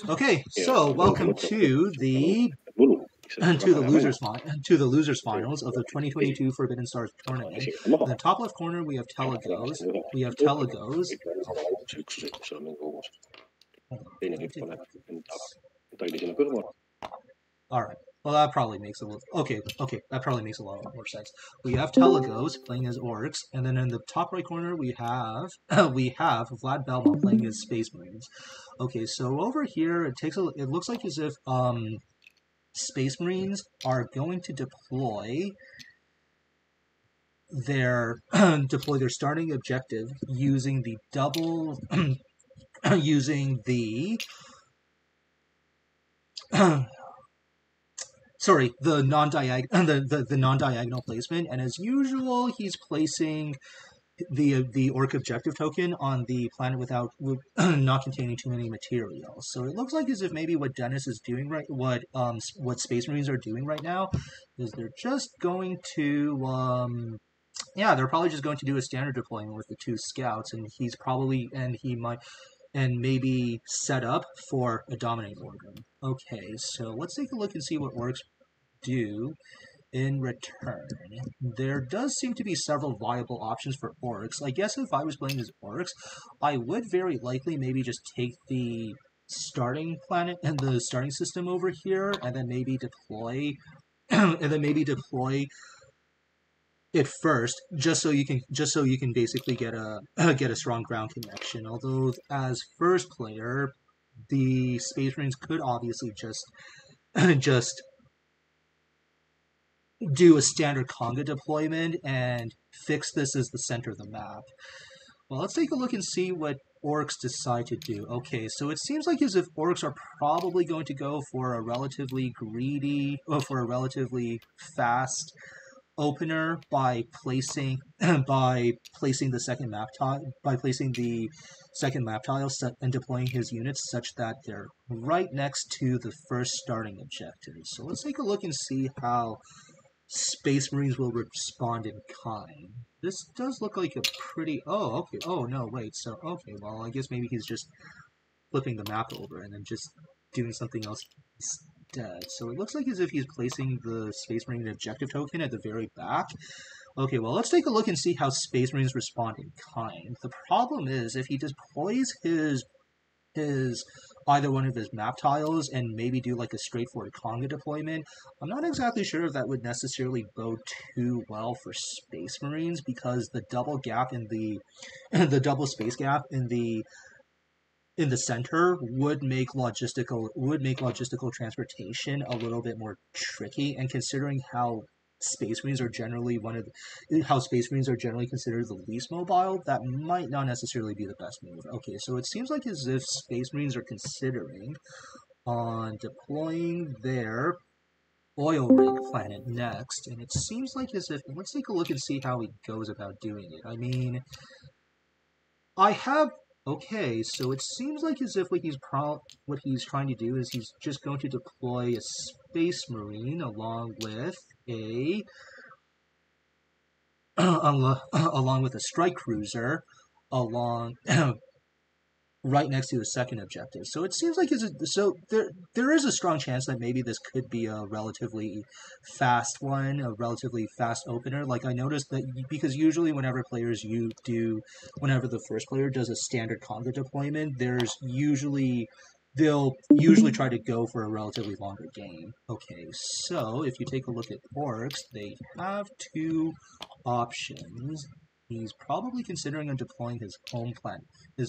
Okay, so welcome to the losers finals of the 2022 Forbidden Stars tournament. In the top left corner, we have Telegos. All right. Well, that probably makes a little... Okay, that probably makes a lot more sense. We have Telegos playing as Orcs, and then in the top right corner we have Vlad Belmont playing as Space Marines. Okay, so over here it looks like as if Space Marines are going to deploy their starting objective using the double using the sorry, the non-diagonal placement, and as usual, he's placing the orc objective token on the planet without not containing too many materials. So it looks like as if maybe what Dennis is doing what Space Marines are doing right now is they're just going to they're probably just going to do a standard deployment with the 2 scouts, and he might maybe set up for a dominate order. Okay, so let's take a look and see what orcs do in return. There does seem to be several viable options for orcs. I guess if I was playing as orcs, I would very likely maybe just take the starting planet and the starting system over here, and then maybe deploy it first, just so you can basically get a strong ground connection. Although as first player, the Space Marines could obviously just do a standard conga deployment and fix this as the center of the map. Well, let's take a look and see what orcs decide to do. Okay, so it seems like as if orcs are probably going to go for a relatively fast opener by placing the second map tile and deploying his units such that they're right next to the first starting objective. So let's take a look and see how Space Marines will respond in kind. This does look like a pretty... Oh, okay. Oh, no, wait. So, okay, well, I guess maybe he's just flipping the map over and then just doing something else instead. So it looks like as if he's placing the Space Marine objective token at the very back. Okay, well, let's take a look and see how Space Marines respond in kind. The problem is, if he deploys his either one of his map tiles and maybe do like a straightforward conga deployment, I'm not exactly sure if that would necessarily bode too well for Space Marines, because the double gap in the double space gap in the center would make logistical transportation a little bit more tricky, and considering how Space Marines are generally considered the least mobile, that might not necessarily be the best move. Okay, so it seems like as if Space Marines are considering on deploying their oil rig planet next, and it seems like as if... Let's take a look and see how he goes about doing it. I mean, okay, so it seems like as if what he's trying to do is he's just going to deploy a Space Marine along with a strike cruiser right next to the second objective. So it seems like there is a strong chance that maybe this could be a relatively fast opener. Like, I noticed that because usually whenever the first player does a standard conga deployment, they'll usually try to go for a relatively longer game. Okay, so if you take a look at orcs, they have 2 options. He's probably considering on deploying his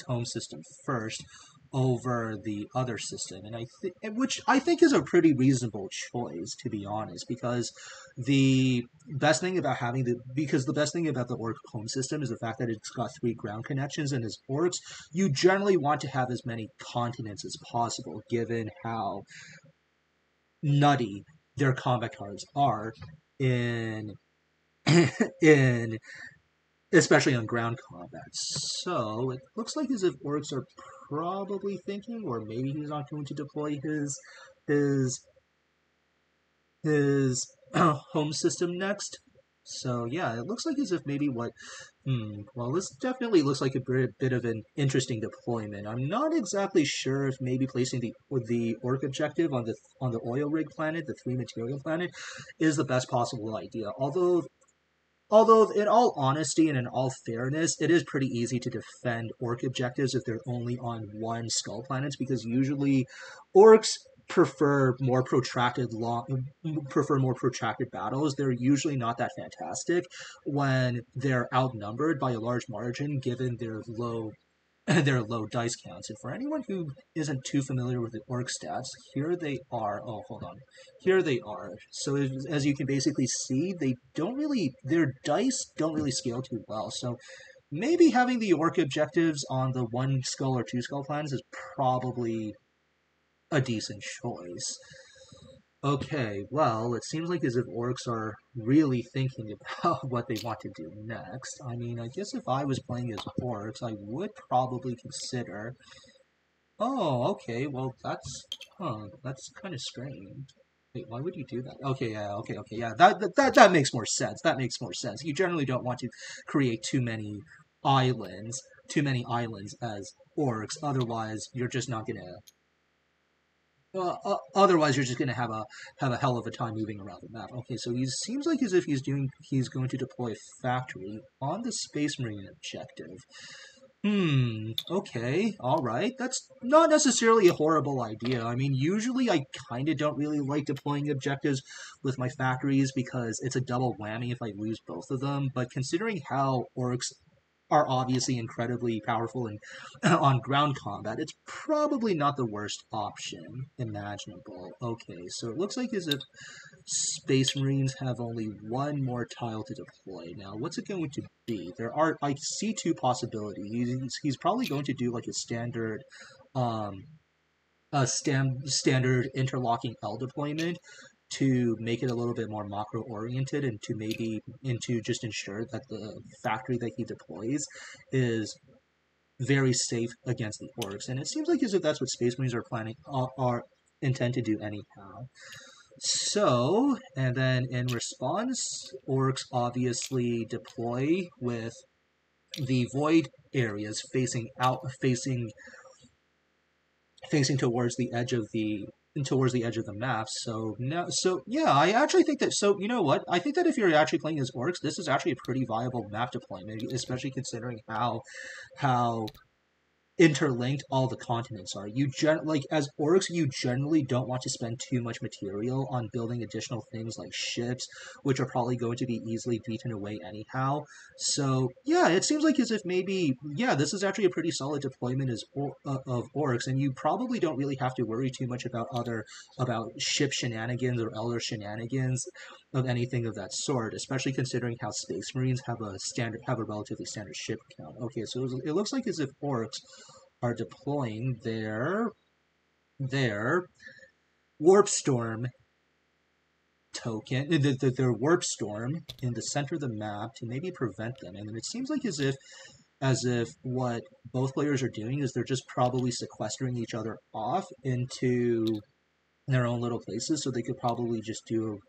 home system first over the other system, and which I think is a pretty reasonable choice, to be honest, because the best thing about the orc home system is the fact that it's got 3 ground connections, and as orcs, you generally want to have as many continents as possible, given how nutty their combat cards are especially on ground combat. So it looks like as if orcs are probably thinking, or maybe he's not going to deploy his home system next. So yeah, it looks like as if maybe what. Well, this definitely looks like a bit of an interesting deployment. I'm not exactly sure if maybe placing the orc objective on the oil rig planet, the 3 material planet, is the best possible idea. Although, in all honesty and in all fairness, it is pretty easy to defend orc objectives if they're only on one skull planets, because usually orcs prefer more protracted battles. They're usually not that fantastic when they're outnumbered by a large margin, given their low their low dice counts. And for anyone who isn't too familiar with the orc stats, here they are. Oh, hold on. Here they are. So as you can basically see, their dice don't really scale too well. So maybe having the orc objectives on the 1 skull or 2 skull plans is probably a decent choice. Okay, well, it seems like as if orcs are really thinking about what they want to do next. I mean, I guess if I was playing as orcs, I would probably consider. Oh, okay, well, that's kind of strange. Wait, why would you do that? Okay, yeah, okay, yeah, that makes more sense. That makes more sense. You generally don't want to create islands, too many islands as orcs. Otherwise, you're just going to have a hell of a time moving around the map. Okay, so he seems like as if he's going to deploy a factory on the Space Marine objective. Okay, alright. That's not necessarily a horrible idea. I mean, usually I kind of don't really like deploying objectives with my factories because it's a double whammy if I lose both of them, but considering how orcs are obviously incredibly powerful and on ground combat, it's probably not the worst option imaginable. Okay, so it looks like as if Space Marines have only one more tile to deploy. Now, what's it going to be? I see 2 possibilities. He's probably going to do like standard interlocking L deployment to make it a little bit more macro oriented and to just ensure that the factory that he deploys is very safe against the orcs. And it seems like as if that's what Space Marines are intend to do anyhow. So, and then in response, orcs obviously deploy with the void areas facing towards the edge of the map. So now, so yeah, I actually think that. So you know what? I think that if you're actually playing as orcs, this is actually a pretty viable map deployment, especially considering how interlinked all the continents are. As orcs, you generally don't want to spend too much material on building additional things like ships, which are probably going to be easily beaten away anyhow. So yeah, it seems like as if maybe this is actually a pretty solid deployment of orcs, and you probably don't really have to worry too much about ship shenanigans or elder shenanigans of anything of that sort, especially considering how Space Marines have a relatively standard ship count. Okay, so it looks like as if orcs are deploying their warp storm token, their warp storm in the center of the map to maybe prevent them. And it seems like as if what both players are doing is they're just probably sequestering each other off into their own little places, so they could probably just do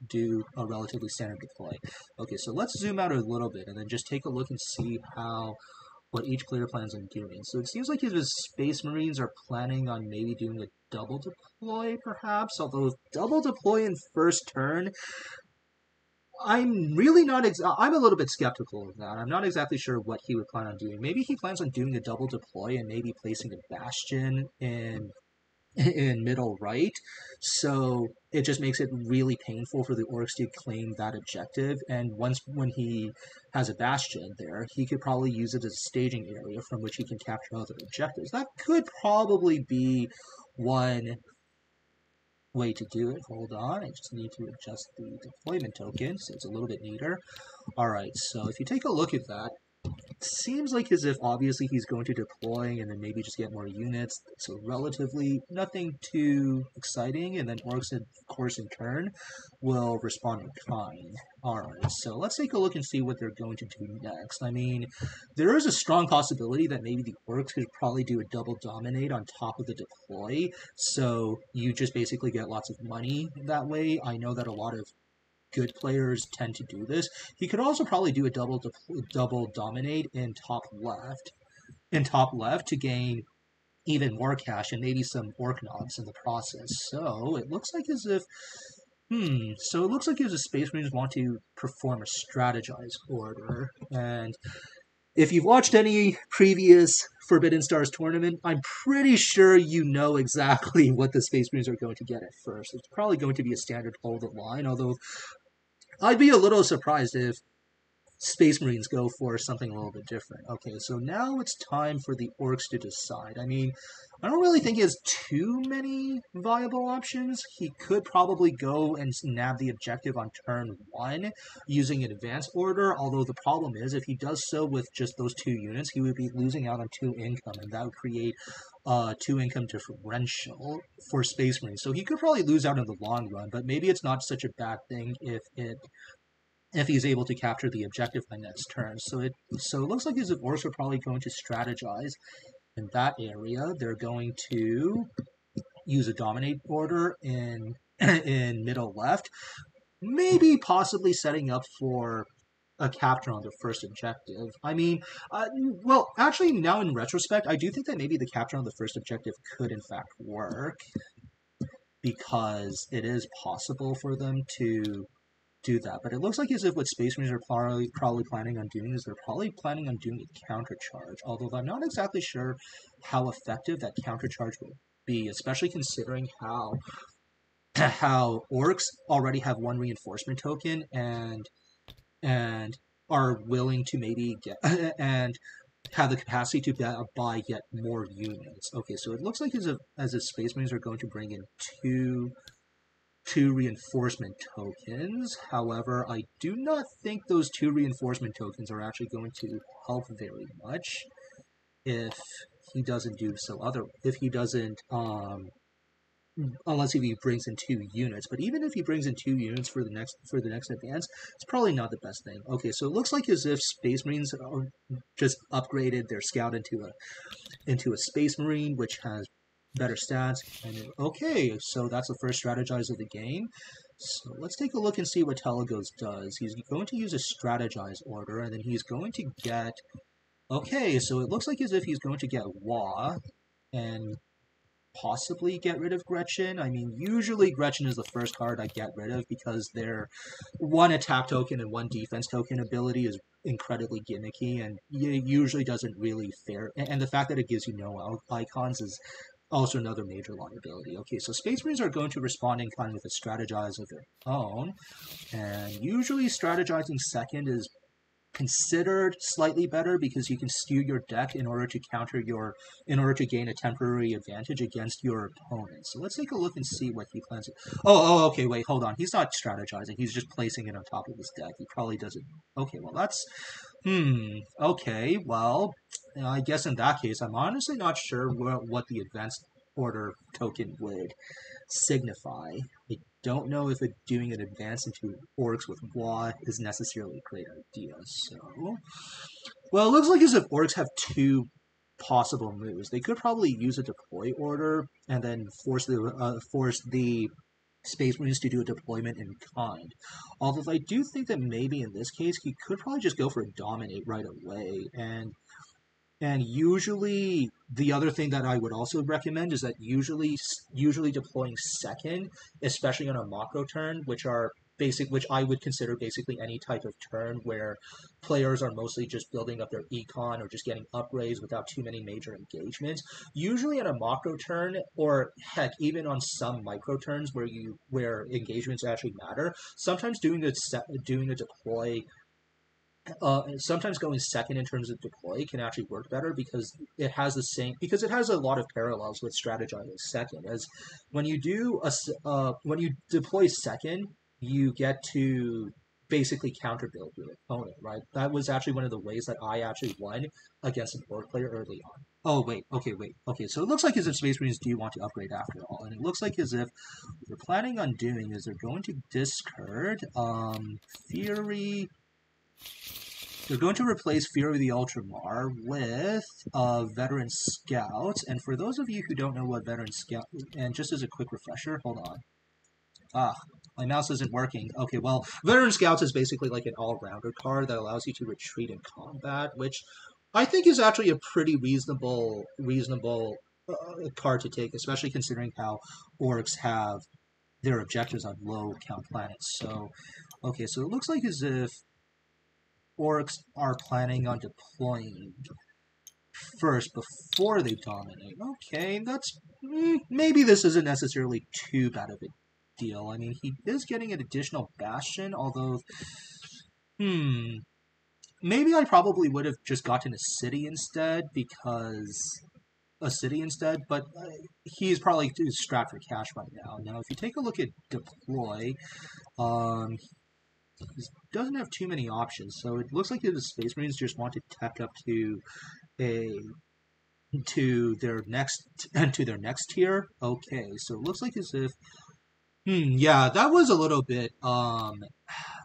a relatively standard deploy. Okay, so let's zoom out a little bit and then just take a look and see what each player plans on doing. So it seems like his Space Marines are planning on maybe doing a double deploy, perhaps. Although double deploy in first turn, I'm really not. I'm a little bit skeptical of that. I'm not exactly sure what he would plan on doing. Maybe he plans on doing a double deploy and maybe placing a bastion in middle right, so it just makes it really painful for the orcs to claim that objective. And when he has a bastion there, he could probably use it as a staging area from which he can capture other objectives. That could probably be one way to do it. Hold on, I just need to adjust the deployment token so it's a little bit neater. Alright, so if you take a look at that, seems like as if obviously he's going to deploy and then maybe just get more units, so relatively nothing too exciting, and then orcs of course in turn will respond in kind. Alright, so let's take a look and see what they're going to do next. I mean, there is a strong possibility that maybe the orcs could probably do a double dominate on top of the deploy, so you just basically get lots of money that way. I know that a lot of good players tend to do this. He could also probably do a double dominate in top left to gain even more cash and maybe some orc knobs in the process. So it looks like as if so it looks like as if Space Marines want to perform a strategized order. And if you've watched any previous Forbidden Stars tournament, I'm pretty sure you know exactly what the Space Marines are going to get at first. It's probably going to be a standard hold the line, although I'd be a little surprised if Space Marines go for something a little bit different. Okay, so now it's time for the orcs to decide. I mean, I don't really think he has too many viable options. He could probably go and nab the objective on turn 1 using an advanced order, although the problem is if he does so with just those 2 units, he would be losing out on 2 income, and that would create 2 income differential for Space Marines. So he could probably lose out in the long run, but maybe it's not such a bad thing if he's able to capture the objective by next turn. So it looks like his orcs are probably going to strategize in that area. They're going to use a dominate order in middle left, maybe possibly setting up for a capture on the first objective. I mean, well, actually, now in retrospect, I do think that maybe the capture on the first objective could in fact work, because it is possible for them to do that. But it looks like as if what Space Marines are probably planning on doing is they're probably planning on doing a counter charge, although I'm not exactly sure how effective that counter charge will be, especially considering how orcs already have 1 reinforcement token and are willing to maybe get and have the capacity to buy yet more units. Okay, so it looks like as if Space Marines are going to bring in two reinforcement tokens. However, I do not think those 2 reinforcement tokens are actually going to help very much if he doesn't do so. Unless if he brings in 2 units. But even if he brings in 2 units for the next advance, it's probably not the best thing. Okay, so it looks like as if Space Marines just upgraded their scout into a Space Marine, which has better stats. And okay, so that's the first strategize of the game. So let's take a look and see what Telegos does. He's going to use a strategize order, and then he's going to get... Okay, so it looks like as if he's going to get Wa, and possibly get rid of Gretchen. I mean, usually Gretchen is the first card I get rid of because their 1 attack token and 1 defense token ability is incredibly gimmicky, and it usually doesn't really fare. And the fact that it gives you no icons is also another major liability. Okay, so Space Marines are going to respond in kind with a strategize of their own, and usually strategizing second is considered slightly better because you can skew your deck in order to gain a temporary advantage against your opponent. So let's take a look and see what he plans. Okay, wait, hold on. He's not strategizing. He's just placing it on top of his deck. He probably doesn't. Okay, well that's okay, well, I guess in that case, I'm honestly not sure what the advanced order token would signify. I don't know if doing an advance into orcs with Wa is necessarily a great idea. So, well, it looks like as if orcs have 2 possible moves. They could probably use a deploy order and then force the Space Marines to do a deployment in kind. Although I do think that maybe in this case he could probably just go for a dominate right away. And usually, the other thing that I would also recommend is that usually deploying second, especially on a macro turn, which I would consider basically any type of turn where players are mostly just building up their econ or just getting upgrades without too many major engagements. Usually on a macro turn, or heck, even on some micro turns where engagements actually matter, sometimes doing a deploy. Sometimes going second in terms of deploy can actually work better because it has a lot of parallels with strategizing second. As when you deploy second, you get to basically counter build your opponent, right? That was actually one of the ways that I actually won against an orc player early on. Oh, wait. Okay, so it looks like as if Space Marines do want to upgrade after all, and it looks like as if what they're planning on doing is they're going to discard Fury. They're going to replace Fury the Ultramar with Veteran Scout. And for those of you who don't know what Veteran Scout... And just as a quick refresher, hold on. My mouse isn't working. Okay, well, Veteran Scouts is basically like an all-rounder card that allows you to retreat in combat, which I think is actually a pretty reasonable card to take, especially considering how orcs have their objectives on low count planets. So, okay, so it looks like as if orcs are planning on deploying first before they dominate. Okay, that's maybe this isn't necessarily too bad of a deal. I mean, he is getting an additional bastion, although maybe I probably would have just gotten a city instead but he's probably strapped for cash right now. Now, if you take a look at deploy, he doesn't have too many options, so it looks like the Space Marines just want to tech up a to their next tier. Okay, so it looks like as if yeah, that was a little bit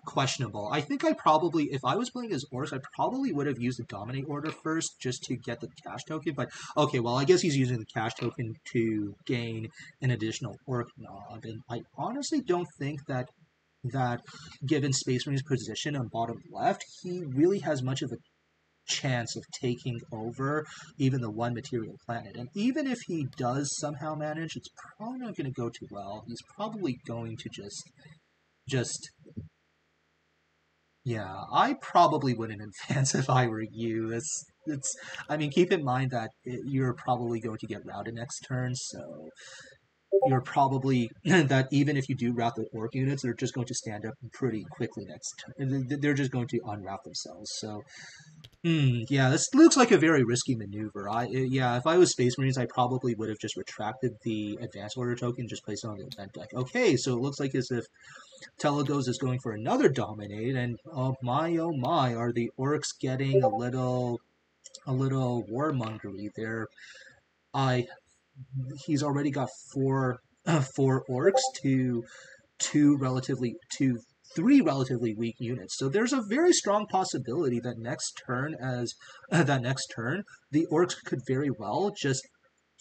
questionable. I think I probably, if I was playing as orcs, I probably would have used the dominate order first just to get the cash token. But okay, well, I guess he's using the cash token to gain an additional orc knob, and I honestly don't think that given Space Marine's position on bottom left, he really has much of a chance of taking over even the one material planet. And even if he does somehow manage, it's probably not going to go too well. He's probably going to just yeah, I probably wouldn't advance if I were you. It's I mean, keep in mind that you're probably going to get routed next turn, so you're probably that even if you do route the orc units, they're just going to stand up pretty quickly next turn. They're just going to unroute themselves. So yeah, this looks like a very risky maneuver. Yeah, if I was Space Marines, I probably would have just retracted the advance order token, just placed it on the event deck. Okay, so it looks like as if Telegos is going for another dominate, and oh my, are the orcs getting a little warmongery there? He's already got four orcs to three relatively weak units. So there's a very strong possibility that next turn the orcs could very well just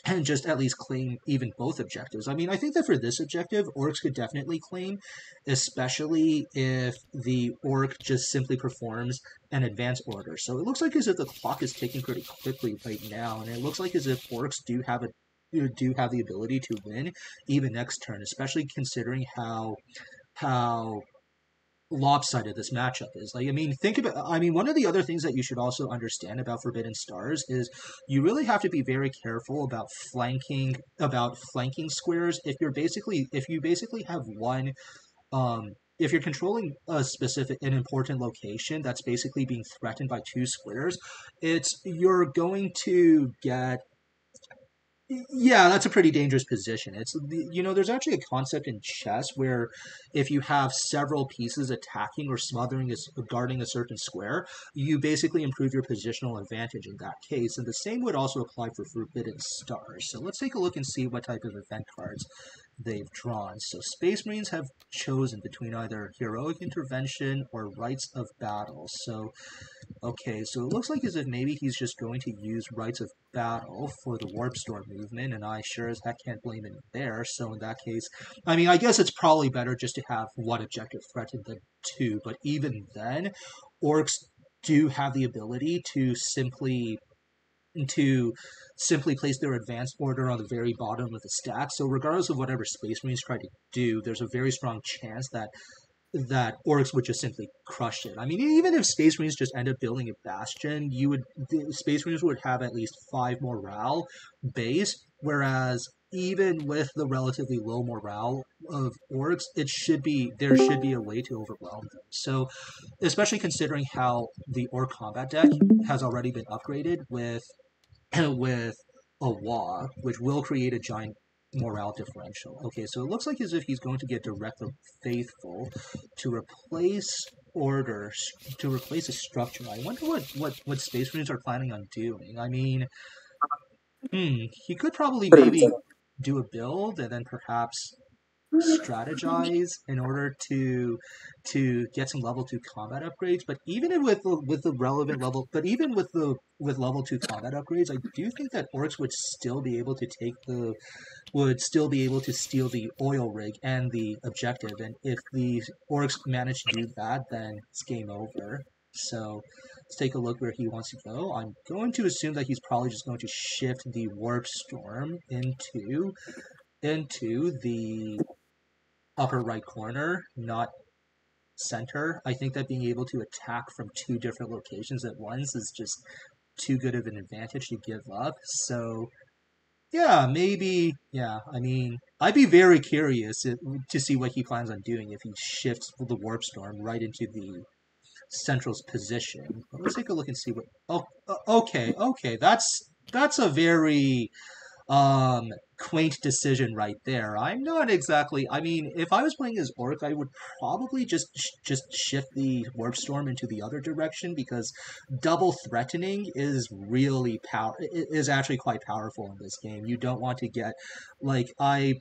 at least claim even both objectives. I mean, I think that for this objective, orcs could definitely claim, especially if the orc just simply performs an advance order. So it looks like as if the clock is ticking pretty quickly right now, and it looks like as if orcs do have the ability to win even next turn, especially considering how lopsided this matchup is. Like, I mean, one of the other things that you should also understand about Forbidden Stars is you really have to be very careful about flanking squares. If you basically have one if you're controlling an important location that's basically being threatened by two squares, you're going to get yeah, that's a pretty dangerous position. There's actually a concept in chess where if you have several pieces attacking or smothering or guarding a certain square, you basically improve your positional advantage in that case. And the same would also apply for Forbidden Stars. So let's take a look and see what type of event cards they've drawn. So Space Marines have chosen between either Heroic Intervention or Rites of Battle. So okay, so it looks like as if maybe he's just going to use Rites of Battle for the Warp Storm movement, and I sure as heck can't blame him there. So in that case, I mean, I guess it's probably better just to have one objective threatened than two, but even then, orcs do have the ability to simply place their advanced order on the very bottom of the stack. So regardless of whatever Space Marines try to do, there's a very strong chance that orcs would just simply crush it. I mean, even if Space Marines just end up building a bastion, the Space Marines would have at least 5 morale base, whereas even with the relatively low morale of orcs, there should be a way to overwhelm them. So, especially considering how the orc combat deck has already been upgraded with a Waaagh, which will create a giant morale differential. Okay, so it looks like as if he's going to get Direct the Faithful to replace a structure. I wonder what Space Marines are planning on doing. I mean, he could probably maybe do a build and then perhaps strategize in order to get some level 2 combat upgrades. But even with the relevant level, but even with level 2 combat upgrades, I do think that orcs would still be able to steal the oil rig and the objective. And if the orcs manage to do that, then it's game over. So let's take a look where he wants to go. I'm going to assume that he's probably just going to shift the warp storm into the upper right corner, not center. I think that being able to attack from 2 different locations at once is just too good of an advantage to give up. So yeah, maybe. Yeah, I mean, I'd be very curious to see what he plans on doing if he shifts the warp storm right into the central's position. But let's take a look and see what. Oh, okay. That's a very quaint decision right there. I'm not exactly. I mean, if I was playing as Orc, I would probably just shift the warp storm into the other direction, because double threatening is actually quite powerful in this game. You don't want to get like I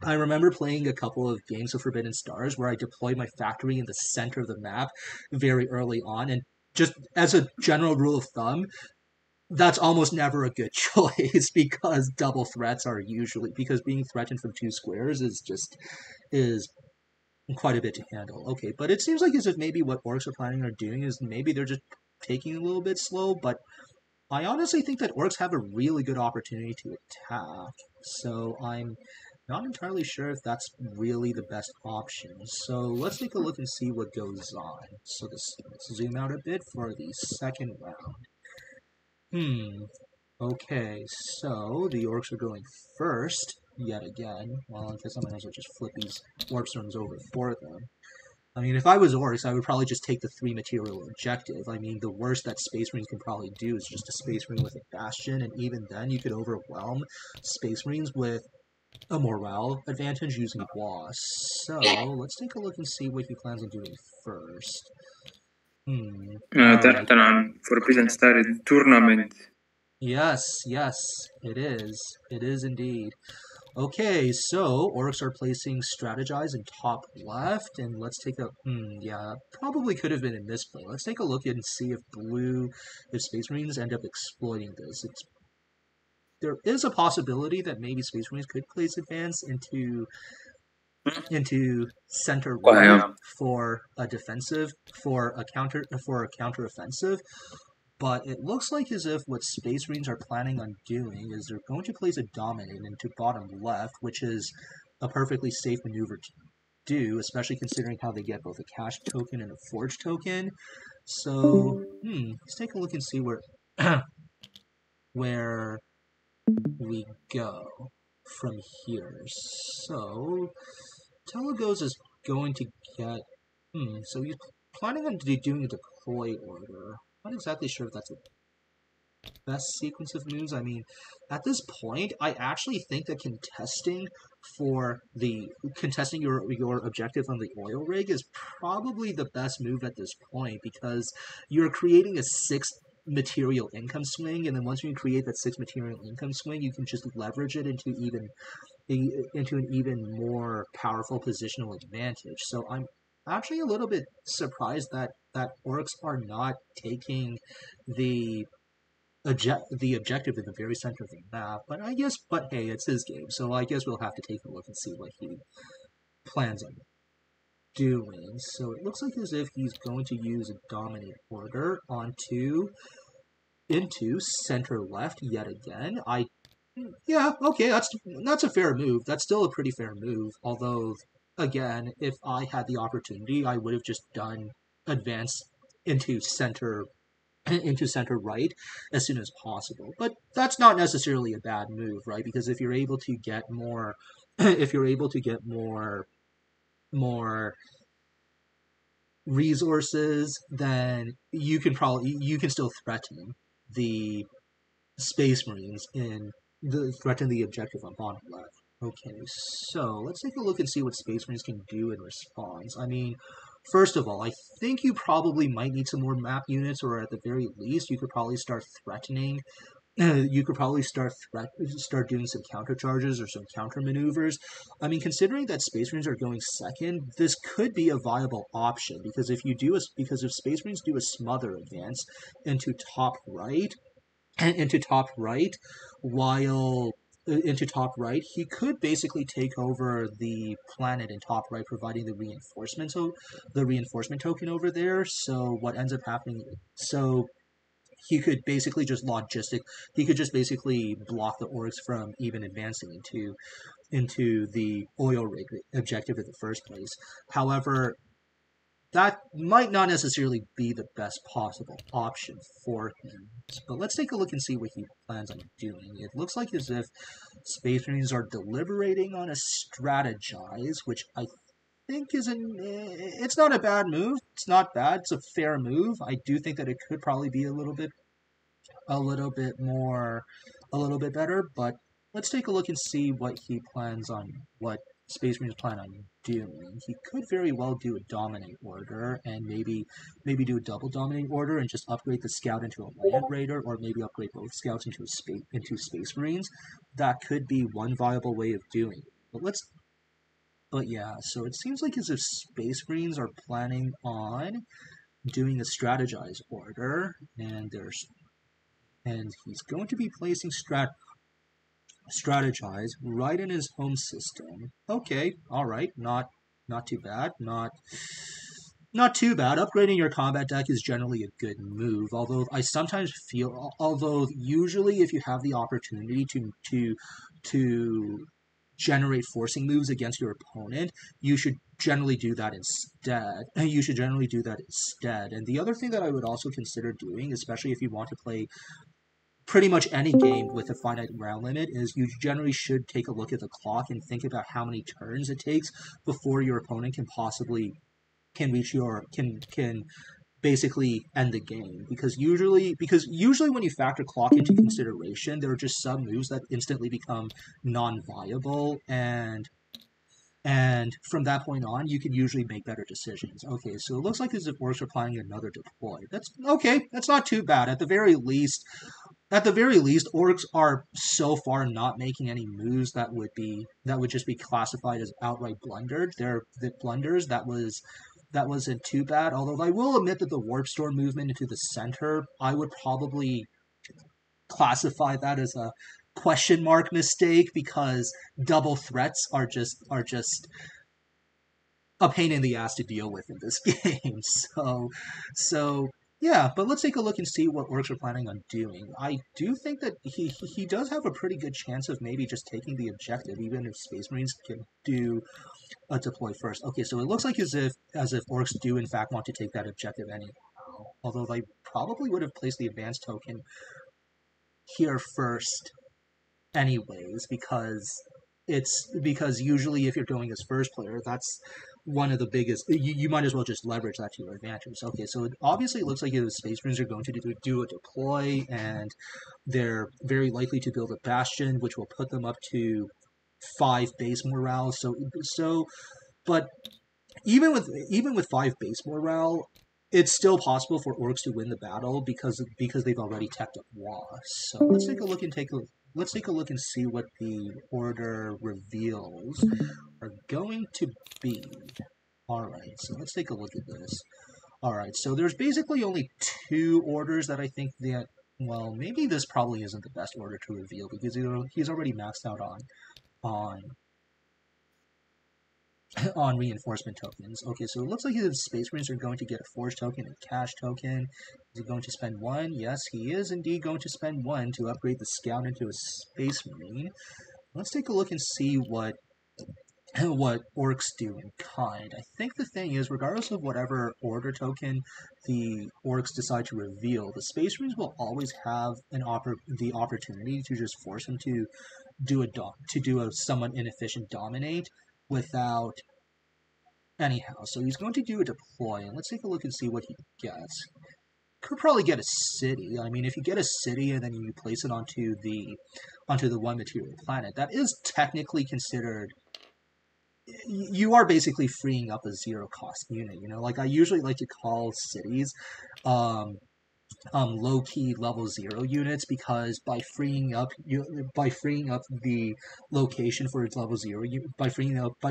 remember playing a couple of games of Forbidden Stars where I deployed my factory in the center of the map very early on, and just as a general rule of thumb, that's almost never a good choice, because double threats are usually, because being threatened from 2 squares is quite a bit to handle. Okay, but it seems like as if maybe what orcs are planning on doing is maybe they're just taking a little bit slow, but I honestly think that orcs have a really good opportunity to attack. So I'm not entirely sure if that's really the best option. So let's take a look and see what goes on. So let's zoom out a bit for the second round. Okay, so the orcs are going first, yet again. Well, I guess I might as well just flip these warp storms over for them. I mean, if I was orcs, I would probably just take the 3 material objective. I mean, the worst that Space Marines can probably do is just a Space Marine with a Bastion, and even then you could overwhelm Space Marines with a morale advantage using Boss. So, let's take a look and see what he plans on doing first. Alright. طبعا Forbidden Star tournament. Yes, it is. It is indeed. Okay, so orcs are placing strategize in top left, and let's take a yeah, probably could have been a misplay. Let's take a look and see if Space Marines end up exploiting this. There is a possibility that maybe Space Marines could place advance into center right for a counter offensive. But it looks like as if what Space Marines are planning on doing is they're going to place a Dominate into bottom left, which is a perfectly safe maneuver to do, especially considering how they get both a cash token and a forge token. So, let's take a look and see where we go from here. So, Telagos is going to get... so he's planning on doing a deploy order. Not exactly sure if that's a best sequence of moves. I mean, at this point, I actually think that contesting your objective on the oil rig is probably the best move at this point, because you're creating a 6 material income swing, and then once you create that 6 material income swing, you can just leverage it into an even more powerful positional advantage. So I'm actually a little bit surprised that orcs are not taking the objective in the very center of the map. But hey, it's his game, so I guess we'll have to take a look and see what he plans on doing. So it looks like as if he's going to use a dominate order into center left yet again. Yeah, okay, that's a fair move. That's still a pretty fair move, although again, if I had the opportunity, I would have just done advance into center right as soon as possible. But that's not necessarily a bad move, right? Because if you're able to get more resources, then you can still threaten the Space Marines threaten the objective on bottom left. Okay, so let's take a look and see what Space Marines can do in response. I mean, first of all, I think you probably might need some more map units, or at the very least, you could probably start threatening you could probably start doing some counter charges or some counter maneuvers. I mean, considering that Space Marines are going second, this could be a viable option because if Space Marines do a smother advance into top right into top right, while into top right, he could basically take over the planet in top right, providing the reinforcement token over there. So what ends up happening? So he could basically he could just basically block the orcs from even advancing into the oil rig objective in the first place. However, that might not necessarily be the best possible option for him. But let's take a look and see what he plans on doing. It looks like as if Space Marines are deliberating on a strategize, which I think it's not a bad move. It's not bad. It's a fair move. I do think that it could probably be a little bit more, a little bit better, but let's take a look and see what Space Marines plan on doing. He could very well do a dominate order and maybe do a double dominate order and just upgrade the scout into a land raider, or maybe upgrade both scouts into Space Marines. That could be one viable way of doing it. But yeah, so it seems like as if Space Marines are planning on doing a strategize order, and he's going to be placing strategize right in his home system. Okay, all right, not too bad, not too bad. Upgrading your combat deck is generally a good move. Although usually if you have the opportunity to generate forcing moves against your opponent, you should generally do that instead. And the other thing that I would also consider doing, especially if you want to play pretty much any game with a finite round limit, is you generally should take a look at the clock and think about how many turns it takes before your opponent can basically end the game. Because usually when you factor clock into consideration, there are just some moves that instantly become non-viable, and from that point on, you can usually make better decisions. Okay, so it looks like as if orcs are planning another deploy. That's okay. That's not too bad. At the very least, orcs are so far not making any moves that would just be classified as outright blundered. They're the blunders. That wasn't too bad. Although I will admit that the warp storm movement into the center, I would probably classify that as a question mark mistake, because double threats are just a pain in the ass to deal with in this game. So yeah, but let's take a look and see what orcs are planning on doing. I do think that he does have a pretty good chance of maybe just taking the objective, even if Space Marines can do a deploy first. Okay, so it looks like as if orcs do in fact want to take that objective anyhow. Although they probably would have placed the advanced token here first anyways, because usually if you're going as first player, that's one of the biggest. You might as well just leverage that to your advantage. Okay, so it obviously looks like the Space Marines are going to do a deploy, and they're very likely to build a bastion, which will put them up to 5 base morale. But even with 5 base morale, it's still possible for orcs to win the battle because they've already teched up Waaagh. So let's take a look and see what the order reveals are going to be. Alright, so let's take a look at this. Alright, so there's basically only 2 orders that I think that, well, maybe this probably isn't the best order to reveal, because he's already maxed out on on reinforcement tokens. Okay, so it looks like his Space Marines are going to get a Forge token and Cash token. Is he going to spend 1? Yes, he is indeed going to spend 1 to upgrade the Scout into a Space Marine. Let's take a look and see what orcs do in kind. I think the thing is, regardless of whatever order token the orcs decide to reveal, the Space Marines will always have the opportunity to just force him to do a somewhat inefficient dominate without anyhow. So he's going to do a deploy, and let's take a look and see what he gets. Could probably get a city. I mean, if you get a city and then you place it onto the one material planet, that is technically considered. You are basically freeing up a 0-cost unit. You know, like I usually like to call cities. low-key level 0 units, because by freeing up the location for its level 0 by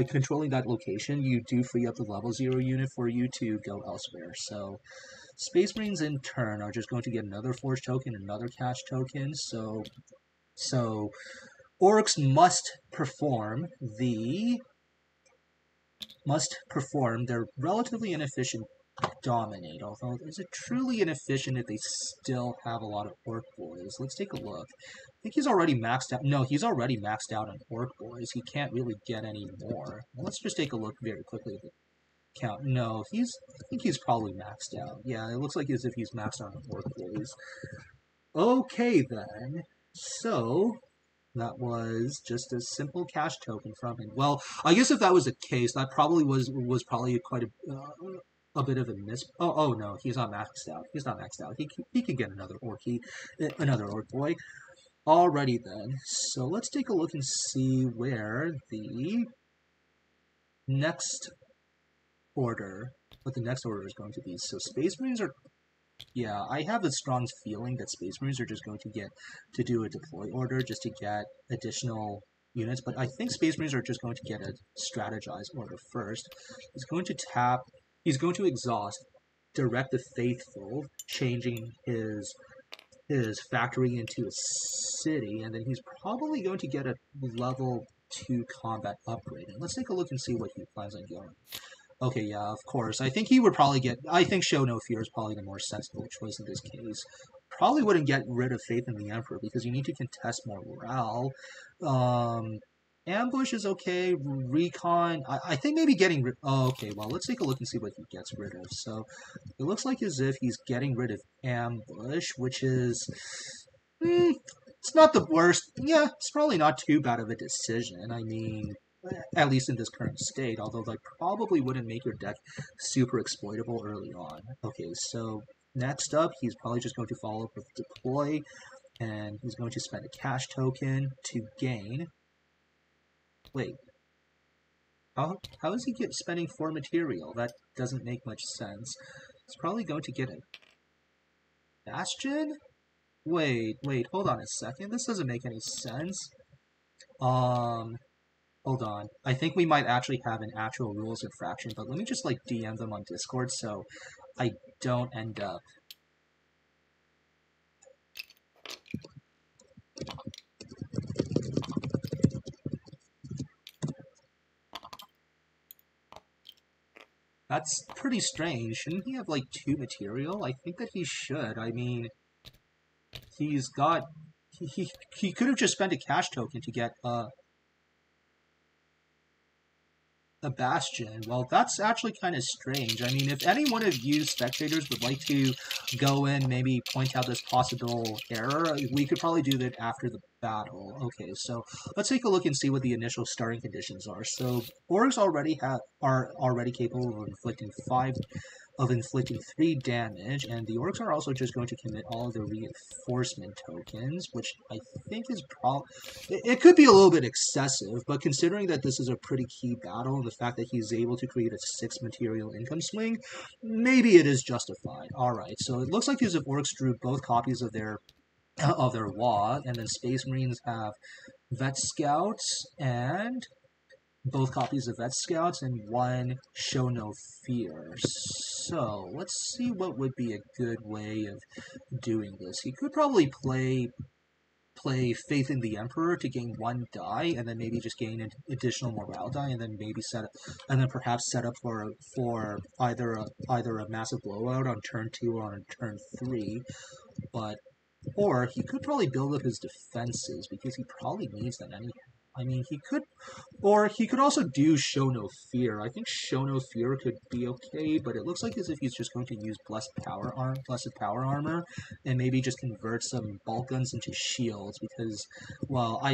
controlling that location, you do free up the level 0 unit for you to go elsewhere. So Space Marines in turn are just going to get another Forge token, another Cash token. So Orcs must perform their relatively inefficient Dominate, although is it truly inefficient if they still have a lot of Orc Boys? Let's take a look. I think he's already maxed out. No, he's already maxed out on Orc Boys. He can't really get any more. Let's just take a look very quickly at the count. No, I think he's probably maxed out. Yeah, it looks like as if he's maxed out on Orc Boys. Okay then. So that was just a simple cash token from him. Well, I guess if that was the case, that probably was probably quite a bit of a miss. Oh no, he's not maxed out. He's not maxed out. He can get another orc boy. Alrighty then. So let's take a look and see where the next order, what the next order is going to be. So Space Marines are. Yeah, I have a strong feeling that Space Marines are just going to get to do a deploy order just to get additional units, but I think Space Marines are just going to get a strategize order first. He's going to exhaust, direct the faithful, changing his factory into a city, and then he's probably going to get a level 2 combat upgrade. And let's take a look and see what he plans on going. Okay, yeah, of course. I think he would probably get... I think Show No Fear is probably the more sensible choice in this case. Probably wouldn't get rid of Faith in the Emperor, because you need to contest more morale. Ambush is okay. Recon... I think maybe getting rid... Oh, okay, well, let's take a look and see what he gets rid of. So, it looks like as if he's getting rid of Ambush, which is... it's not the worst. Yeah, it's probably not too bad of a decision. I mean... at least in this current state, although that probably wouldn't make your deck super exploitable early on. Okay, so next up, he's probably just going to follow up with Deploy, and he's going to spend a cash token to gain... Wait. How is he spending 4 material? That doesn't make much sense. He's probably going to get a Bastion? Wait, hold on a second. This doesn't make any sense. Hold on. I think we might actually have an actual rules infraction, but let me just, like, DM them on Discord so I don't end up... That's pretty strange. Shouldn't he have, like, 2 material? I think that he should. I mean, he's got... He could have just spent a cash token to get, a Bastion. Well, that's actually kind of strange. I mean, if any one of you spectators would like to go in, maybe point out this possible error, we could probably do that after the battle. Okay, so let's take a look and see what the initial starting conditions are. So Orcs are already capable of inflicting 3 damage, and the Orcs are also just going to commit all of their reinforcement tokens, which I think is it could be a little bit excessive, but considering that this is a pretty key battle, and the fact that he's able to create a 6 material income swing, maybe it is justified. Alright, so it looks like as if Orcs drew both copies of their WA, and then Space Marines have Vet Scouts, and both copies of Vet Scouts, and 1 Show No Fear. So, let's see what would be a good way of doing this. He could probably play Faith in the Emperor to gain 1 die, and then maybe just gain an additional morale die, and then maybe perhaps set up for either a massive blowout on turn 2 or on turn 3. Or he could probably build up his defenses, because he probably needs them anyhow. I mean, he could also do Show No Fear. I think Show No Fear could be okay, but it looks like as if he's just going to use Blessed Power Armor, and maybe just convert some Bolt Guns into shields, because, well, I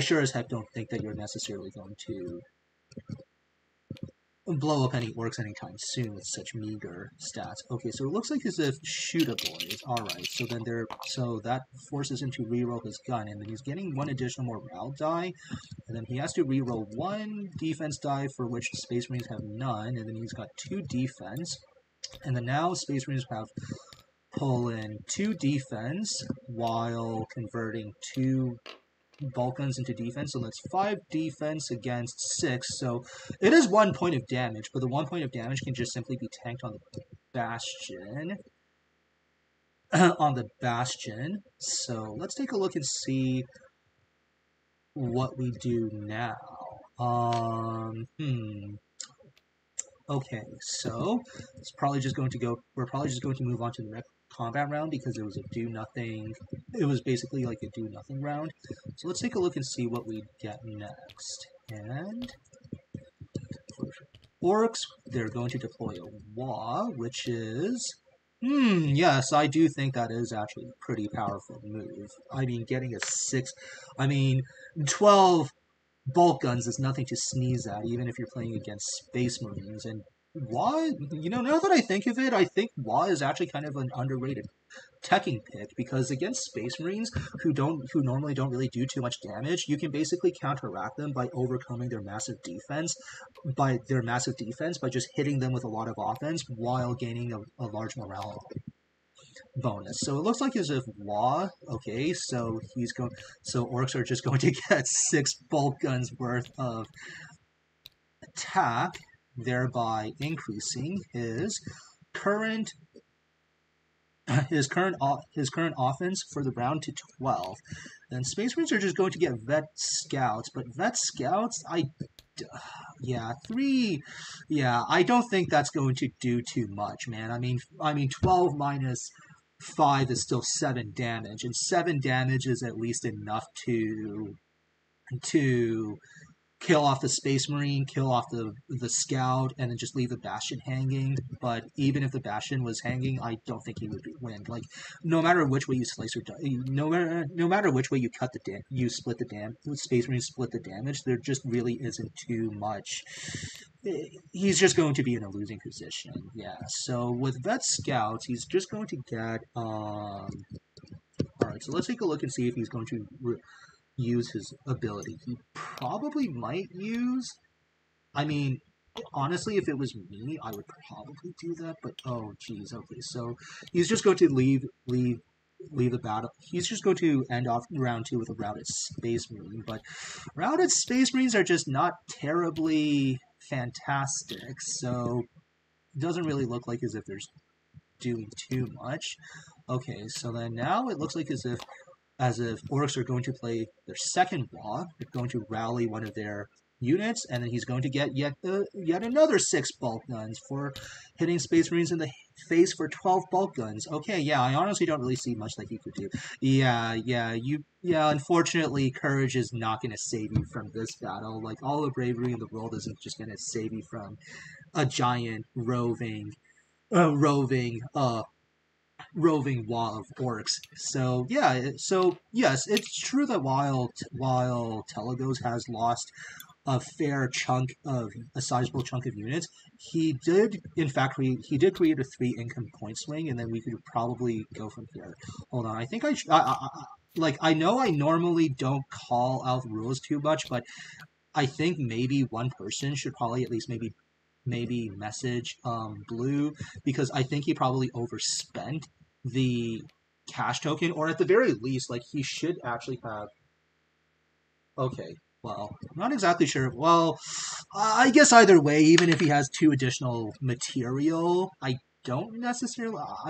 sure as heck don't think that you're necessarily going to blow up any Orcs anytime soon with such meager stats. Okay, so it looks like as if shootable is alright. So that forces him to reroll his gun, and then he's getting 1 additional morale die, and then he has to reroll 1 defense die for which Space Marines have none, and then he's got 2 defense, and then now Space Marines have pull in 2 defense while converting 2 bolt guns into defense, so that's 5 defense against 6. So it is 1 point of damage, but the 1 point of damage can just simply be tanked on the Bastion. So let's take a look and see what we do now. Okay, so it's probably just going to go. We're probably just going to move on to the next combat round because it was a do nothing. It was basically like a do nothing round. So let's take a look and see what we get next. And orcs, they're going to deploy a Wa, which is. Yes, I do think that is actually a pretty powerful move. I mean, getting a 6. I mean, 12 bolt guns is nothing to sneeze at, even if you're playing against Space Marines. And Wa, now that I think of it, I think Wa is actually kind of an underrated teching pick, because against Space Marines who normally don't really do too much damage, you can basically counteract them by overcoming their massive defense by just hitting them with a lot of offense while gaining a large morale bonus. So it looks like as if Wa, okay, so orcs are just going to get 6 bolt guns worth of attack, thereby increasing his current offense for the round to 12. And Space Marines are just going to get Vet Scouts, but Vet Scouts, I don't think that's going to do too much, man. I mean 12 minus 5 is still 7 damage, and 7 damage is at least enough to kill off the Space Marine, kill off the Scout, and then just leave the Bastion hanging. But even if the Bastion was hanging, I don't think he would win. Like, no matter which way you slice or no matter which way you cut you split the Space Marines split the damage, there just really isn't too much. He's just going to be in a losing position. Yeah, so with Vet Scouts, he's just going to get... Alright, so let's take a look and see if he's going to use his ability. He probably might use... I mean, honestly, if it was me, I would probably do that, but oh, geez, okay, so he's just going to leave the battle. He's just going to end off round 2 with a Routed Space Marine, but Routed Space Marines are just not terribly fantastic, so it doesn't really look like as if there's doing too much. Okay, so then now it looks like as if orcs are going to play their second Wa. They're going to rally one of their units, and then he's going to get yet another 6 bolt guns for hitting Space Marines in the face for 12 bolt guns. Okay, yeah, I honestly don't really see much that he could do. Unfortunately, courage is not going to save you from this battle. Like, all the bravery in the world isn't just going to save you from a giant roving Wa of orcs. So yes, it's true that while Telegos has lost a sizable chunk of units, he did create a 3 income point swing, and then we could probably go from here. Hold on, I think I know I normally don't call out rules too much, but I think maybe one person should probably at least maybe message Blue, because I think he probably overspent the cash token, or at the very least, like, he should actually have... Okay, well, I'm not exactly sure. Well, I guess either way, even if he has 2 additional material, I'm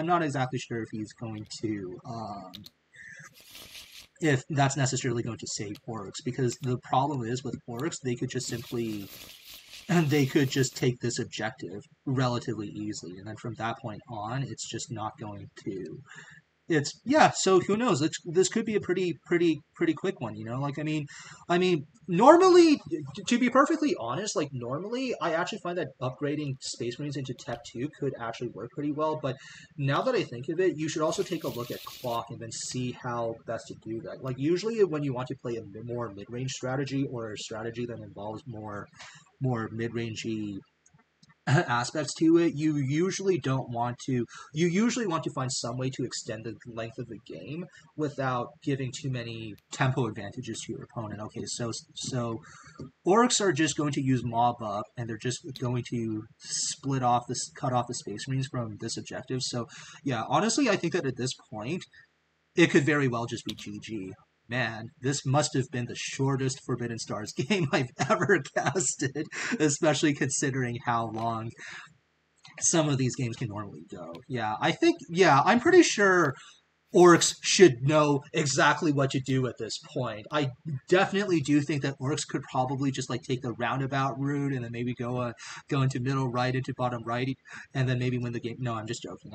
not exactly sure if he's going to, if that's necessarily going to save orcs, because the problem is with orcs, they could just take this objective relatively easily, and then from that point on, it's just not going to... So who knows? This could be a pretty quick one, Like, I mean, normally, to be perfectly honest, like, normally, I actually find that upgrading Space Marines into Tech 2 could actually work pretty well, but now that I think of it, you should also take a look at Clock and then see how best to do that. Like, usually when you want to play a more mid-range strategy, or a strategy that involves more mid-rangey aspects to it, you usually want to find some way to extend the length of the game without giving too many tempo advantages to your opponent. Okay, so orcs are just going to use mob up, and they're just going to cut off the space marines from this objective. So yeah, honestly, I think that at this point it could very well just be GG. Man, this must have been the shortest Forbidden Stars game I've ever casted, especially considering how long some of these games can normally go. I'm pretty sure orcs should know exactly what to do at this point. I definitely do think that orcs could probably just like take the roundabout route and then maybe go into middle right into bottom right and then maybe win the game. No, I'm just joking.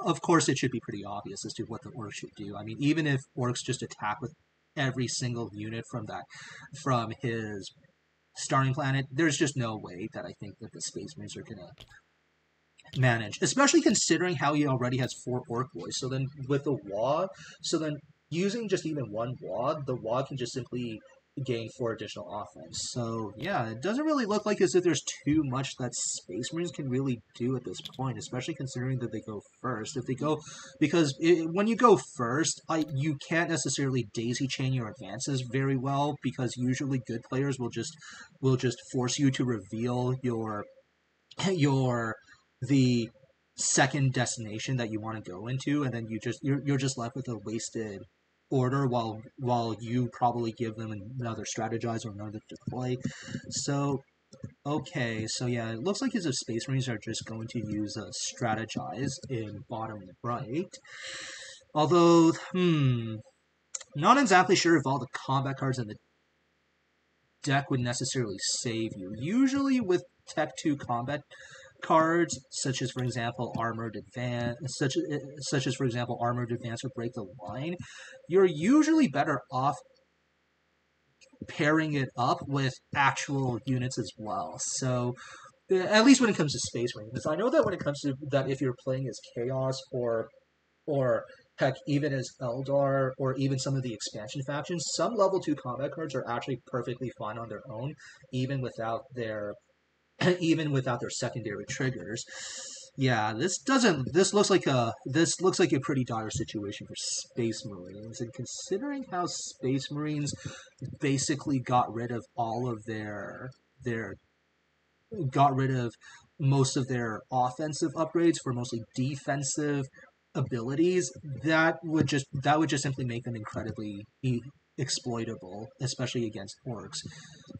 Of course it should be pretty obvious as to what the orcs should do. I mean, even if orcs just attack with every single unit from his starting planet, there's just no way that I think that the Space Marines are gonna manage, especially considering how he already has 4 orc boys. So then with the wad, so then using just even one wad, the wad can just simply gain 4 additional offense. So yeah, it doesn't really look like as if there's too much that Space Marines can really do at this point, especially considering that they go first. If they go, because when you go first, you can't necessarily daisy chain your advances very well, because usually good players will just force you to reveal your the second destination that you want to go into, and then you're just left with a wasted order while you probably give them another strategize or another deploy. So okay, so yeah, it looks like his Space Marines are just going to use a strategize in bottom right. Although, not exactly sure if all the combat cards in the deck would necessarily save you. Usually with Tech 2 combat cards, such as for example Armored Advance, such as for example Armored Advance or Break the Line, you're usually better off pairing it up with actual units as well. So at least when it comes to Space Marines, I know that when it comes to that, if you're playing as Chaos or heck, even as Eldar, or even some of the expansion factions, some level 2 combat cards are actually perfectly fine on their own, even without their secondary triggers. Yeah, this looks like a pretty dire situation for Space Marines, and considering how Space Marines basically got rid of most of their offensive upgrades for mostly defensive abilities, that would just simply make them incredibly exploitable, especially against orcs.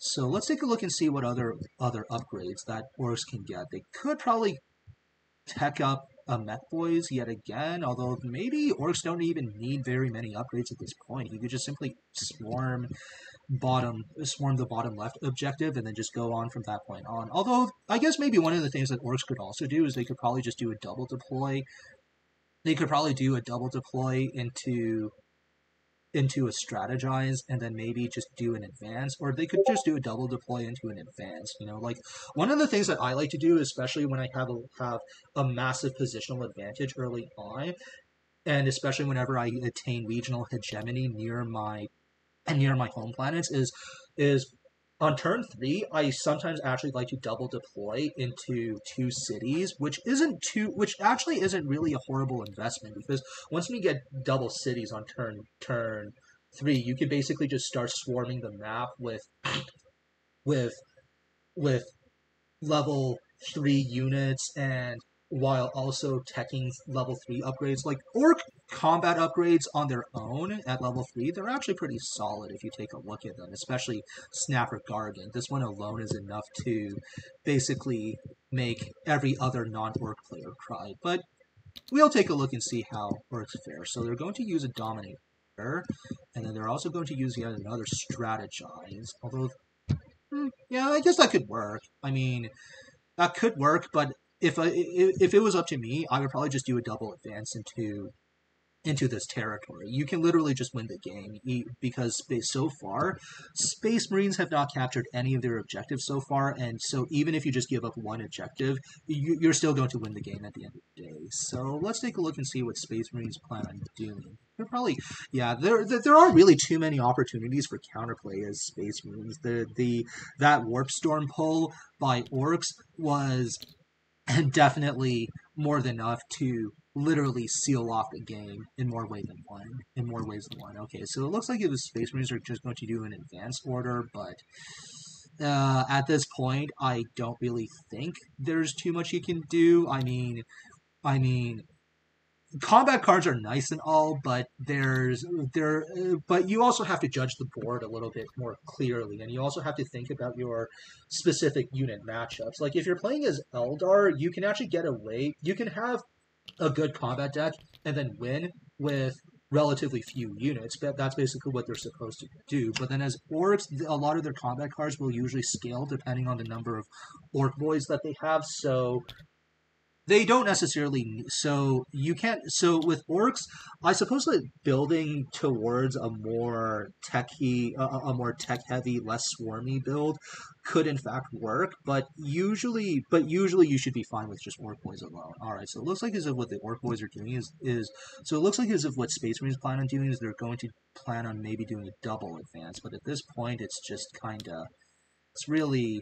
So let's take a look and see what other upgrades that orcs can get. They could probably tech up a Mech Boys yet again, although maybe orcs don't even need very many upgrades at this point. You could just simply swarm the bottom left objective and then just go on from that point on. Although I guess maybe one of the things that orcs could also do is they could probably just do a double deploy. They could probably do a double deploy into a strategize and then maybe just do an advance, or they could just do a double deploy into an advance. Like one of the things that I like to do, especially when I have a massive positional advantage early on, and especially whenever I attain regional hegemony near my home planets, is on turn 3, I sometimes actually like to double deploy into 2 cities, which actually isn't really a horrible investment, because once we get double cities on turn 3, you can basically just start swarming the map with level 3 units, and while also teching level 3 upgrades. Like orc combat upgrades on their own at level 3, they're actually pretty solid if you take a look at them, especially Snapper Gargant. This one alone is enough to basically make every other non-orc player cry. But we'll take a look and see how orcs fare. So they're going to use a Dominator, and then they're also going to use yet another Strategize, although yeah, I guess that could work. I mean, that could work, but if it was up to me, I would probably just do a double advance into this territory. You can literally just win the game, because so far, Space Marines have not captured any of their objectives so far, and so even if you just give up one objective, you're still going to win the game at the end of the day. So let's take a look and see what Space Marines plan on doing. They're probably, yeah, there aren't really too many opportunities for counterplay as Space Marines. That Warp Storm pull by orcs was and definitely more than enough to literally seal off the game in more ways than one. In more ways than one. Okay, so it looks like the Space Marines are just going to do an advanced order, but at this point, I don't really think there's too much you can do. I mean, combat cards are nice and all, but but you also have to judge the board a little bit more clearly, and you also have to think about your specific unit matchups. Like if you're playing as Eldar, you can actually get away. You can have a good combat deck and then win with relatively few units. But that's basically what they're supposed to do. But then as orcs, a lot of their combat cards will usually scale depending on the number of orc boys that they have. So they don't necessarily. So you can't. So with orcs, I suppose that building towards a more more tech heavy, less swarmy build could in fact work. But usually you should be fine with just orc boys alone. All right. So it looks like as if what the orc boys are doing is so it looks like as if what Space Marines plan on doing is they're going to plan on maybe doing a double advance. But at this point, it's just kind of it's really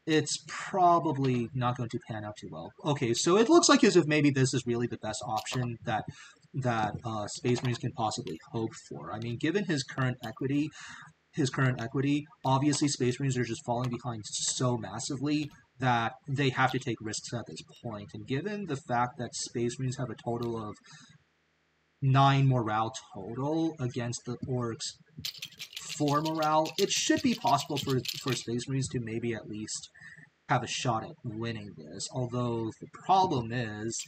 it's probably not going to pan out too well. Okay, so it looks like as if maybe this is really the best option that Space Marines can possibly hope for. I mean, given his current equity, obviously Space Marines are just falling behind so massively that they have to take risks at this point. And given the fact that Space Marines have a total of 9 morale total against the Orcs 4 morale, it should be possible for Space Marines to maybe at least have a shot at winning this. Although the problem is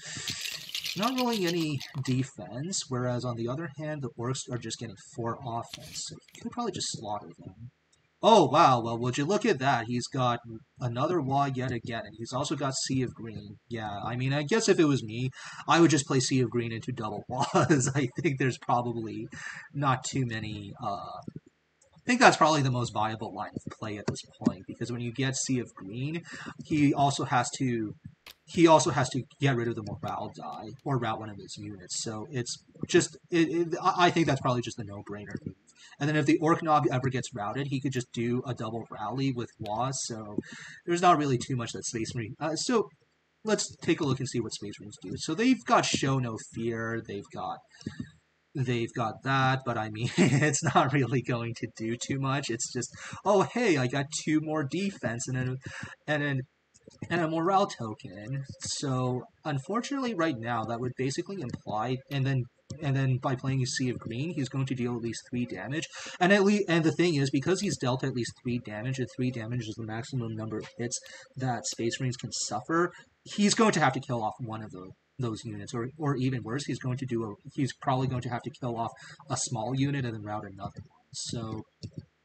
not rolling any defense, whereas on the other hand, the Orcs are just getting 4 offense, so you could probably just slaughter them. Oh, wow, well, would you look at that? He's got another Waaagh yet again, and he's also got Sea of Green. Yeah, I mean, I guess if it was me, I would just play Sea of Green into double Waaghs. I think there's probably not too many, I think that's probably the most viable line of play at this point, because when you get Sea of Green, he also has to get rid of the morale die or route one of his units. So it's just I think that's probably just a no-brainer move. And then if the Orc Nob ever gets routed, he could just do a double rally with Waaagh. So there's not really too much that Space Marine. So let's take a look and see what Space Marines do. So they've got Show No Fear. They've got that, but I mean, it's not really going to do too much. It's just, oh hey, I got 2 more defense and a morale token. So unfortunately, right now, that would basically imply, and then by playing a Sea of Green, he's going to deal at least 3 damage. And the thing is, because he's dealt at least 3 damage, and 3 damage is the maximum number of hits that Space Marines can suffer, he's going to have to kill off one of those units, or even worse, he's probably going to have to kill off a small unit and then route another one. So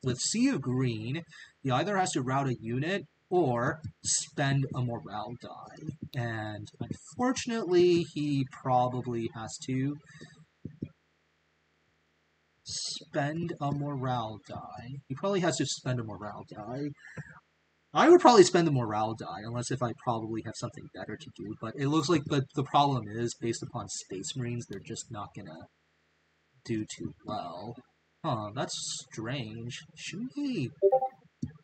with Sea of Green, he either has to route a unit or spend a morale die. And unfortunately, he probably has to spend a morale die. He probably has to spend a morale die. I would probably spend the morale die, unless if I probably have something better to do. But it looks like the problem is, based upon Space Marines, they're just not gonna do too well. Huh, that's strange. Shouldn't he...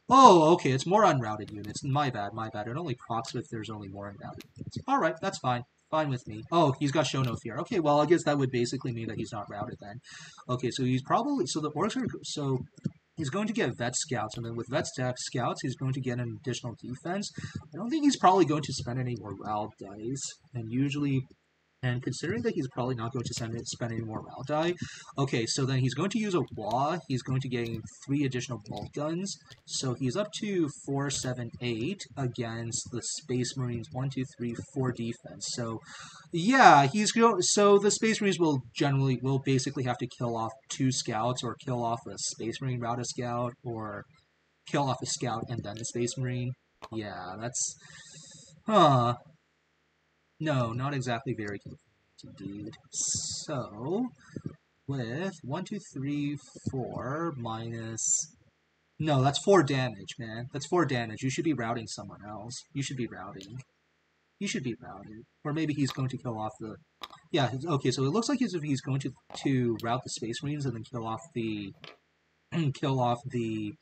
Oh, okay, it's more unrouted units. My bad. It only procs if there's only more unrouted units. Alright, that's fine. Fine with me. Oh, he's got Show No Fear. Okay, well, I guess that would basically mean that he's not routed then. Okay, so he's probably... So the orcs are... So he's going to get Vet Scouts, and then with Vet Scouts, he's going to get an additional defense. I don't think he's probably going to spend any morale dice, and considering that he's probably not going to spend any more morale die, okay, so then he's going to use a Waaagh. He's going to gain 3 additional bolt guns, so he's up to 4, 7, 8 against the Space Marines 1, 2, 3, 4 defense. So yeah, so the Space Marines will basically have to kill off 2 scouts, or kill off a Space Marine route a scout, or kill off a scout and then the Space Marine. Yeah, that's no, not exactly very convenient indeed. So with 1, 2, 3, 4 minus... No, that's 4 damage, man. That's 4 damage. You should be routing someone else. You should be routing. Or maybe he's going to kill off the... Yeah, okay, so it looks like as if he's going to route the Space Marines and then kill off the kill off the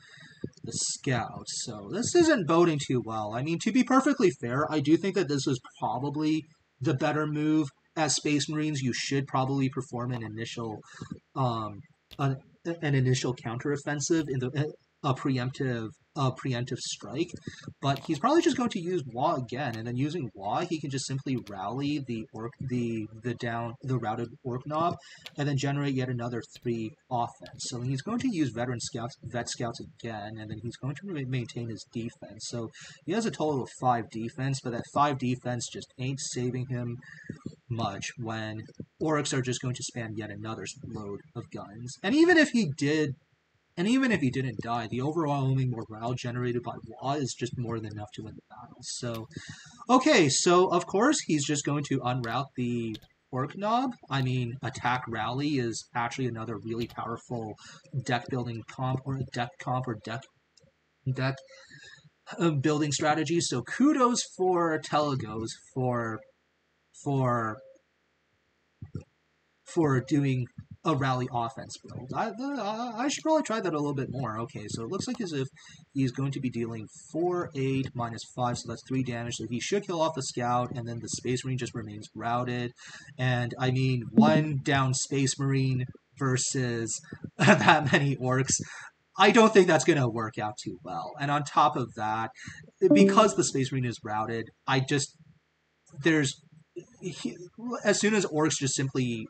scouts. So this isn't boding too well. I mean, to be perfectly fair, I do think that this is probably the better move. As Space Marines, you should probably perform um, an, an initial counteroffensive in the a preemptive strike, but he's probably just going to use Wa again, and then using Wa, he can just simply rally the routed Orc Knob, and then generate yet another 3 offense. So he's going to use vet scouts again, and then he's going to maintain his defense. So he has a total of 5 defense, but that 5 defense just ain't saving him much when orcs are just going to spam yet another load of guns. And even if he didn't die, the overwhelming morale generated by Wa is just more than enough to win the battle. So, okay, so of course he's just going to unroute the Orc Knob. I mean, Attack Rally is actually another really powerful deck building comp or deck building strategy. So kudos for Telegos for doing a rally offense build. I should probably try that a little bit more. Okay, so it looks like as if he's going to be dealing 4, 8, minus 5, so that's 3 damage. So he should kill off the scout, and then the Space Marine just remains routed. And I mean, 1 down Space Marine versus that many orcs, I don't think that's going to work out too well. And on top of that, because the Space Marine is routed, as soon as orcs just simply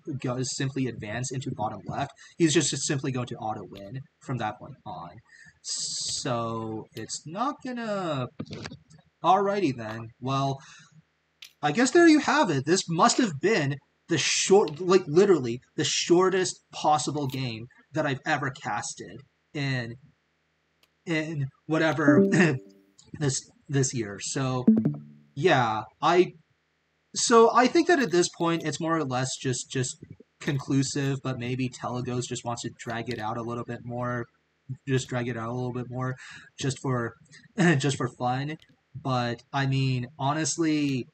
advance into bottom left, he's just simply going to auto win from that point on. So it's not gonna. Alrighty then. Well, I guess there you have it. This must have been literally the shortest possible game that I've ever casted in whatever this year. So yeah, So I think that at this point it's more or less just conclusive, but maybe Telegos just wants to drag it out a little bit more, just for just for fun. But I mean, honestly,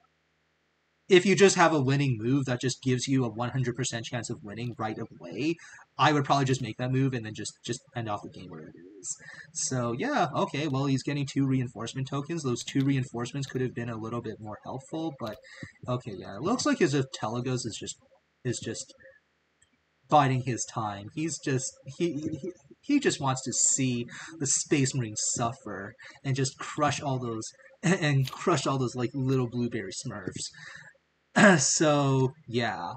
if you just have a winning move that just gives you a 100% chance of winning right away, I would probably just make that move and then just end off the game where it is. So yeah, okay, well, he's getting 2 reinforcement tokens. Those 2 reinforcements could have been a little bit more helpful, but okay, yeah, it looks like as if Telegos is just biding his time. He just wants to see the Space Marines suffer and just crush all those like little blueberry Smurfs. So yeah,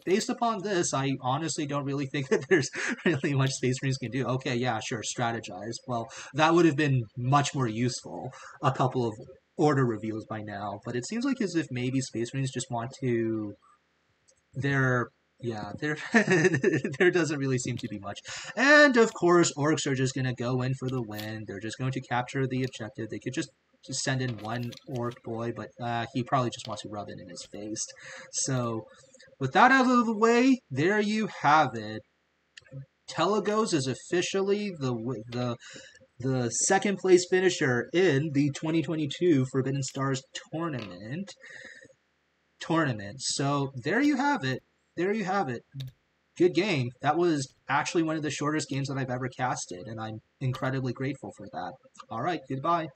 based upon this, I honestly don't really think that there's really much Space Marines can do. Okay, yeah, sure, strategize. Well, that would have been much more useful a couple of order reveals by now, but it seems like as if maybe Space Marines just want to. There doesn't really seem to be much. And of course, orcs are just gonna go in for the win. They're just going to capture the objective. They could just send in 1 orc boy, but he probably just wants to rub it in his face. So, with that out of the way, there you have it. Telegos is officially the second place finisher in the 2022 Forbidden Stars tournament. So there you have it. Good game. That was actually one of the shortest games that I've ever casted, and I'm incredibly grateful for that. All right, goodbye.